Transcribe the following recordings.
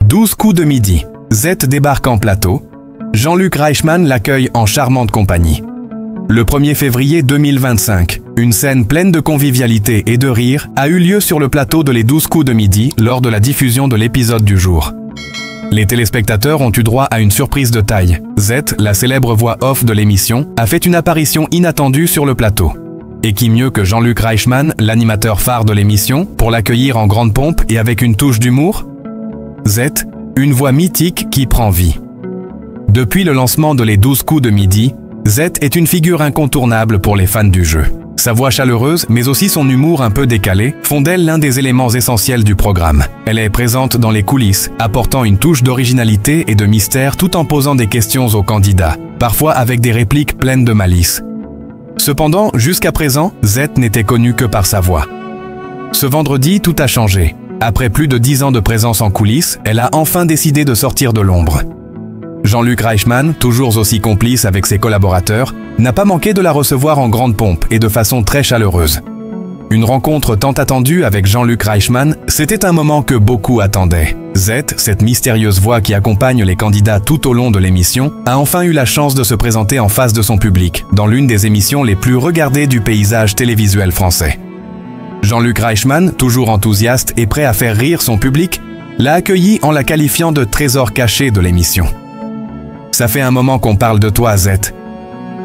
12 coups de midi. Z débarque en plateau. Jean-Luc Reichmann l'accueille en charmante compagnie. Le 1er février 2025, une scène pleine de convivialité et de rire a eu lieu sur le plateau de Les 12 coups de midi lors de la diffusion de l'épisode du jour. Les téléspectateurs ont eu droit à une surprise de taille. Z, la célèbre voix off de l'émission, a fait une apparition inattendue sur le plateau. Et qui mieux que Jean-Luc Reichmann, l'animateur phare de l'émission, pour l'accueillir en grande pompe et avec une touche d'humour? Z, une voix mythique qui prend vie. Depuis le lancement de Les 12 coups de midi, Z est une figure incontournable pour les fans du jeu. Sa voix chaleureuse, mais aussi son humour un peu décalé, font d'elle l'un des éléments essentiels du programme. Elle est présente dans les coulisses, apportant une touche d'originalité et de mystère tout en posant des questions aux candidats, parfois avec des répliques pleines de malice. Cependant, jusqu'à présent, Z n'était connu que par sa voix. Ce vendredi, tout a changé. Après plus de 10 ans de présence en coulisses, elle a enfin décidé de sortir de l'ombre. Jean-Luc Reichmann, toujours aussi complice avec ses collaborateurs, n'a pas manqué de la recevoir en grande pompe et de façon très chaleureuse. Une rencontre tant attendue avec Jean-Luc Reichmann, c'était un moment que beaucoup attendaient. Z, cette mystérieuse voix qui accompagne les candidats tout au long de l'émission, a enfin eu la chance de se présenter en face de son public, dans l'une des émissions les plus regardées du paysage télévisuel français. Jean-Luc Reichmann, toujours enthousiaste et prêt à faire rire son public, l'a accueilli en la qualifiant de trésor caché de l'émission. Ça fait un moment qu'on parle de toi, Z.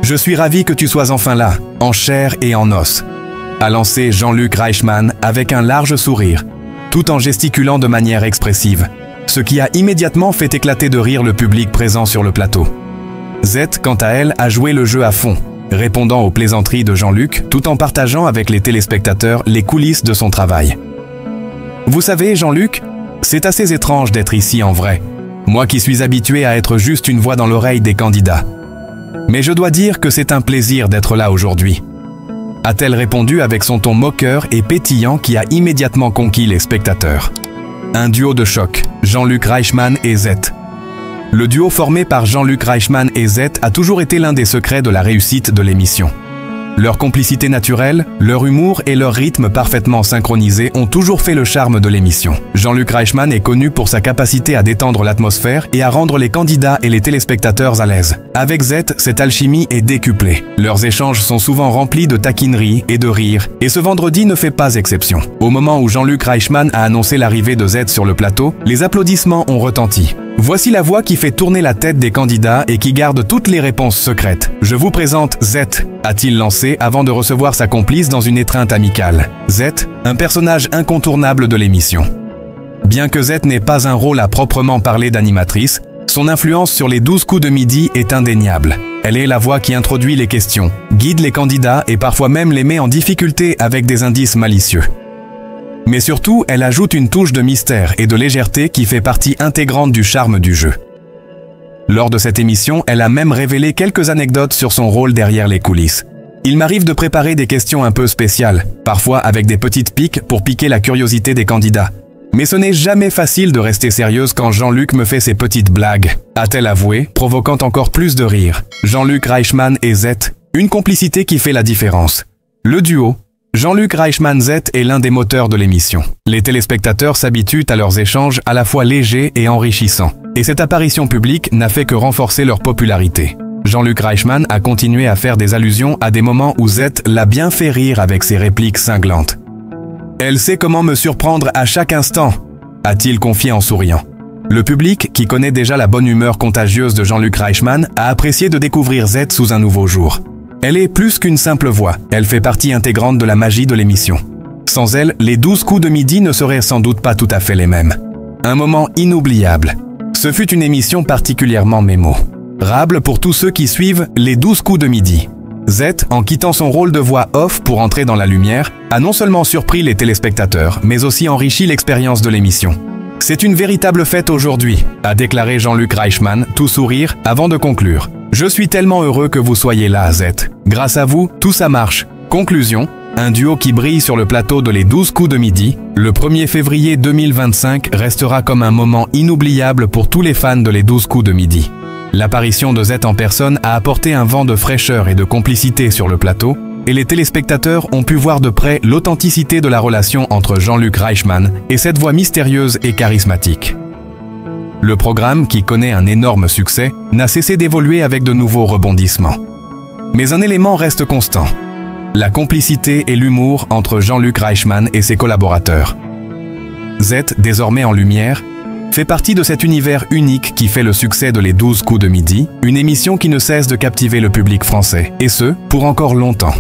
Je suis ravi que tu sois enfin là, en chair et en os, a lancé Jean-Luc Reichmann avec un large sourire, tout en gesticulant de manière expressive, ce qui a immédiatement fait éclater de rire le public présent sur le plateau. Z, quant à elle, a joué le jeu à fond, répondant aux plaisanteries de Jean-Luc, tout en partageant avec les téléspectateurs les coulisses de son travail. Vous savez, Jean-Luc, c'est assez étrange d'être ici en vrai. Moi qui suis habitué à être juste une voix dans l'oreille des candidats. Mais je dois dire que c'est un plaisir d'être là aujourd'hui. A-t-elle répondu avec son ton moqueur et pétillant qui a immédiatement conquis les spectateurs. Un duo de choc, Jean-Luc Reichmann et Z. Le duo formé par Jean-Luc Reichmann et Z a toujours été l'un des secrets de la réussite de l'émission. Leur complicité naturelle, leur humour et leur rythme parfaitement synchronisés ont toujours fait le charme de l'émission. Jean-Luc Reichmann est connu pour sa capacité à détendre l'atmosphère et à rendre les candidats et les téléspectateurs à l'aise. Avec Z, cette alchimie est décuplée. Leurs échanges sont souvent remplis de taquineries et de rires, et ce vendredi ne fait pas exception. Au moment où Jean-Luc Reichmann a annoncé l'arrivée de Z sur le plateau, les applaudissements ont retenti. Voici la voix qui fait tourner la tête des candidats et qui garde toutes les réponses secrètes. Je vous présente Z, a-t-il lancé avant de recevoir sa complice dans une étreinte amicale. Z, un personnage incontournable de l'émission. Bien que Z n'ait pas un rôle à proprement parler d'animatrice, son influence sur les 12 coups de midi est indéniable. Elle est la voix qui introduit les questions, guide les candidats et parfois même les met en difficulté avec des indices malicieux. Mais surtout, elle ajoute une touche de mystère et de légèreté qui fait partie intégrante du charme du jeu. Lors de cette émission, elle a même révélé quelques anecdotes sur son rôle derrière les coulisses. Il m'arrive de préparer des questions un peu spéciales, parfois avec des petites piques pour piquer la curiosité des candidats. Mais ce n'est jamais facile de rester sérieuse quand Jean-Luc me fait ses petites blagues, a-t-elle avoué, provoquant encore plus de rire. Jean-Luc Reichmann et Z, une complicité qui fait la différence. Le duo Jean-Luc Reichmann Z est l'un des moteurs de l'émission. Les téléspectateurs s'habituent à leurs échanges à la fois légers et enrichissants. Et cette apparition publique n'a fait que renforcer leur popularité. Jean-Luc Reichmann a continué à faire des allusions à des moments où Z l'a bien fait rire avec ses répliques cinglantes. Elle sait comment me surprendre à chaque instant, a-t-il confié en souriant. Le public, qui connaît déjà la bonne humeur contagieuse de Jean-Luc Reichmann, a apprécié de découvrir Z sous un nouveau jour. Elle est plus qu'une simple voix, elle fait partie intégrante de la magie de l'émission. Sans elle, les 12 coups de midi ne seraient sans doute pas tout à fait les mêmes. Un moment inoubliable. Ce fut une émission particulièrement mémorable pour tous ceux qui suivent les 12 coups de midi. Z, en quittant son rôle de voix off pour entrer dans la lumière, a non seulement surpris les téléspectateurs, mais aussi enrichi l'expérience de l'émission. C'est une véritable fête aujourd'hui, a déclaré Jean-Luc Reichmann, tout sourire, avant de conclure. Je suis tellement heureux que vous soyez là, Z. Grâce à vous, tout ça marche. Conclusion, un duo qui brille sur le plateau de Les 12 coups de midi, le 1er février 2025 restera comme un moment inoubliable pour tous les fans de Les 12 coups de midi. L'apparition de Z en personne a apporté un vent de fraîcheur et de complicité sur le plateau, et les téléspectateurs ont pu voir de près l'authenticité de la relation entre Jean-Luc Reichmann et cette voix mystérieuse et charismatique. Le programme, qui connaît un énorme succès, n'a cessé d'évoluer avec de nouveaux rebondissements. Mais un élément reste constant: la complicité et l'humour entre Jean-Luc Reichmann et ses collaborateurs. Z, désormais en lumière, fait partie de cet univers unique qui fait le succès de Les 12 coups de midi, une émission qui ne cesse de captiver le public français, et ce, pour encore longtemps.